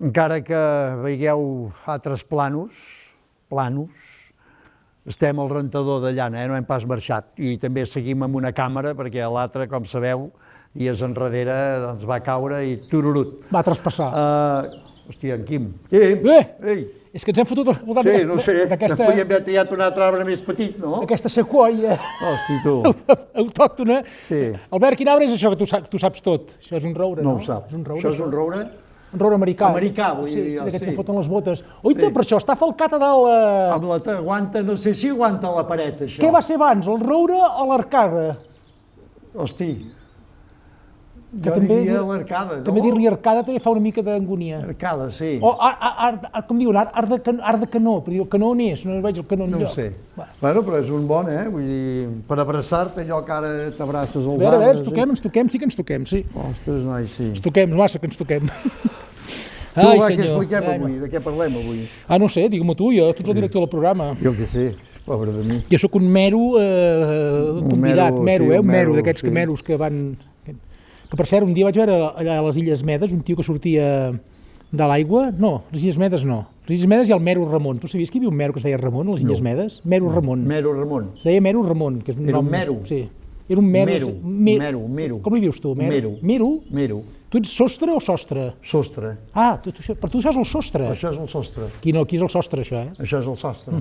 encara que veieu altres planos, estem al rentador de llana, no hem pas marxat. I també seguim amb una càmera, perquè l'altre, com sabeu, dies enrere doncs, va caure i tururut. Va traspassar. Hòstia, en Quim. Ei! És que ens hem fotut al voltant d'aquesta... Sí, no sé, no podíem haver triat un altre arbre més petit, no? Aquesta sequoia Hosti, tu. autòctona. Sí. Albert, quin arbre és això que tu saps tot? Això és un roure, no? No ho sap. Això és un roure? Un roure americà. Americà, vull dir. Sí, d'aquests que foten les botes. Oita, per això està falcat a dalt... Amb la aguanta, no sé si aguanta la paret, això. Què va ser abans, el roure o l'arcada? Hosti, Que jo diria l'arcada, no? També dir-li arcada també fa una mica d'angonia. Arcada, sí. O, com diuen, art de canó, però el canó on és? No veig el canó enlloc. No ho sé. Bueno, però és un bon, Vull dir, per abraçar-te, allò que ara t'abraces als arbres. A veure, ens toquem, sí que ens toquem, sí. Ostres, noi, sí. Ens toquem, massa que ens toquem. Tu, va, què expliquem avui? De què parlem avui? No sé, digue-m'ho tu ets el director del programa. Jo què sé, pobre de mi. Jo sóc un mero convidat, un mero d'aquests meros que van... Que per cert, un dia vaig veure allà a les Illes Medes un tio que sortia de l'aigua. No, les Illes Medes no. Les Illes Medes hi ha el Mero Ramon. Tu sabies que hi havia un mero que es deia Ramon a les Illes Medes? Mero Ramon. Mero Ramon. Es deia Mero Ramon, que és un nom... Era un mero? Sí. Era un mero. Mero. Com li dius tu? Mero. Mero? Tu ets sostre o sostre? Sostre. Per tu això és el sostre? Això és el sostre. Qui és el sostre, això, Això és el sostre.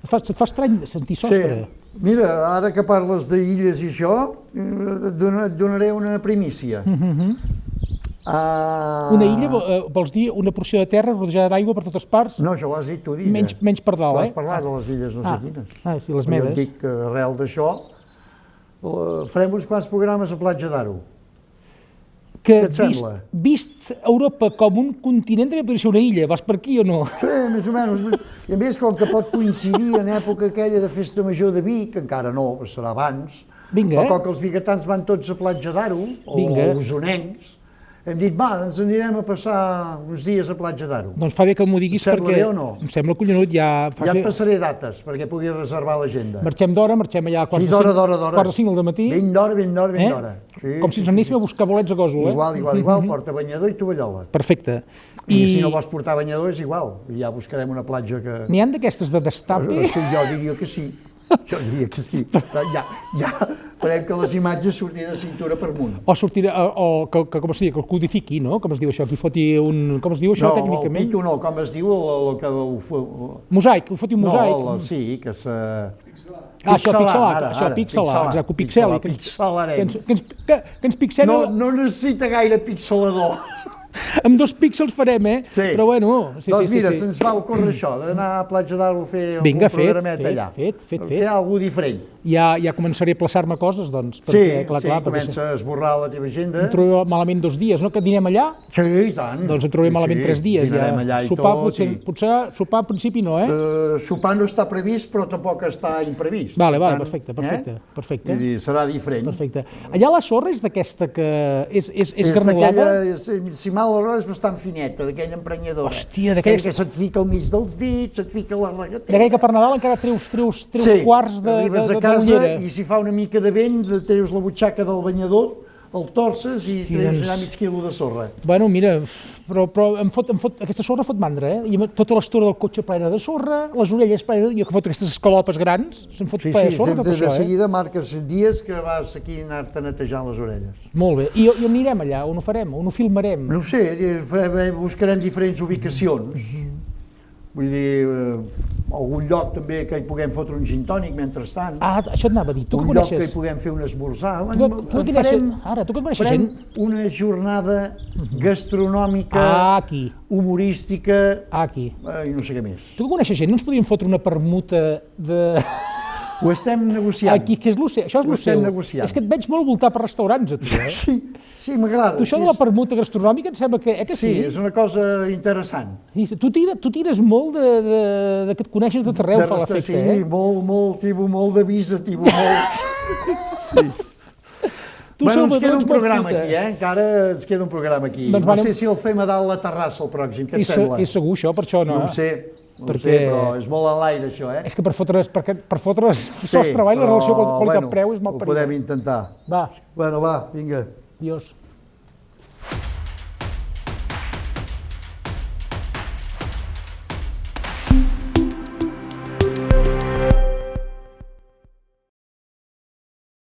Se't fa estrany sentir sostre? Sí. Mira, ara que parles d'illes i això, et donaré una primícia. Una illa, vols dir una porció de terra rodejada d'aigua per totes parts? No, això ho has dit tu d'illa. Menys per dalt, Has parlat de les illes no sé quines. Sí, les Medes. Jo dic que arrel d'això farem uns quants programes a Platja d'Aro. Que què et sembla? Vist Europa com un continent també podria ser una illa, vas per aquí o no? Sí, més o menys. I a més, com que pot coincidir en època aquella de Festa Major de Vic, encara no, serà abans, Vinga. o com que els biguetans van tots a Platja d'Aro, o usonencs, hem dit, ens anirem a passar uns dies a Platja d'Aro. Doncs fa bé que m'ho diguis perquè... Sembla bé o no? Em sembla collonut, ja... Ja et passaré dates, perquè puguis reservar l'agenda. Marxem d'hora, marxem allà a quarts de 5 del matí. Ben d'hora. Com si ens anéssim a buscar bolets a Gósol, Igual, porta banyador i tovallola. Perfecte. I si no vols portar banyador és igual, ja buscarem una platja que... N'hi ha d'aquestes de destape? Jo diria que sí. Ja farem que les imatges surtin de cintura per amunt. O sortirà, que com es diu, que el codifiqui, no? Com es diu això, que hi foti un... Com es diu això tècnicament? No, el pitu no, com es diu el que... Mosaic, que ho foti un mosaic. No, sí, que se... Això, pixelar, exacte, pixeli. Que ens pixela... No necessita gaire pixelador. Amb 2 píxels farem, Sí. Però bueno... Doncs mira, se'ns va ocórrer això, d'anar a Platja d'Aro a fer algun programet allà. Fet. Fer alguna diferent. Ja començaré a plaçar-me coses, doncs. Sí, comença a esborrar la teva agenda. Em trobo malament 2 dies, no? Que dinem allà? Sí, i tant. Doncs em trobo malament 3 dies, ja. Sopar, potser sopar al principi no, Sopar no està previst, però tampoc està imprevist. Vale, perfecte. I serà diferent. Perfecte. Allà la sorra és d'aquesta que és granulada? Si mal l'hora és bastant fineta, d'aquella emprenyadora. Hòstia, d'aquella... Que se't fica al mig dels dits, se't fica a la regatera. D'aquella que per Nadal encara treus quarts de casa, i si fa una mica de vent, treus la butxaca del banyador, el torces i treus allà mig quilo de sorra. Bueno, mira, però aquesta sorra fot mandra, I tota l'estora del cotxe plena de sorra, les orelles plenes, jo que fot aquestes escalopes grans, se'm fot plena de sorra tot això, de seguida marques dies que vas aquí anar-te netejant les orelles. Molt bé. I on anirem allà? On ho farem? On ho filmarem? No ho sé, buscarem diferents ubicacions. Vull dir, algun lloc també que hi puguem fotre un gin tònic mentrestant. Això et anava a dir, tu que coneixes? Un lloc que hi puguem fer un esmorzar. Tu que coneixes gent? Una jornada gastronòmica, humorística, i no sé què més. Tu que coneixes gent, no ens podríem fotre una permuta de... Ho estem negociant. Aquí, que és això és el seu. És que et veig molt voltar per restaurants, a tu, Sí, m'agrada. Tu això de la permuta gastronòmica em sembla que sí? Sí, és una cosa interessant. Tu tires molt de que et coneixes de tot arreu, fa l'efecte, Sí, molt, tibo molt de visa, tibo molt... Bueno, ens queda un programa aquí, encara ens queda un programa aquí. No sé si el fem a dalt la terrassa el pròxim, què et sembla? És segur això, per això no? No ho sé, però és molt a l'aire això, És que per fotre's sostre avall la relació qualitat-preu és molt perillós. Ho podem intentar. Va. Bueno, va, vinga. Adiós.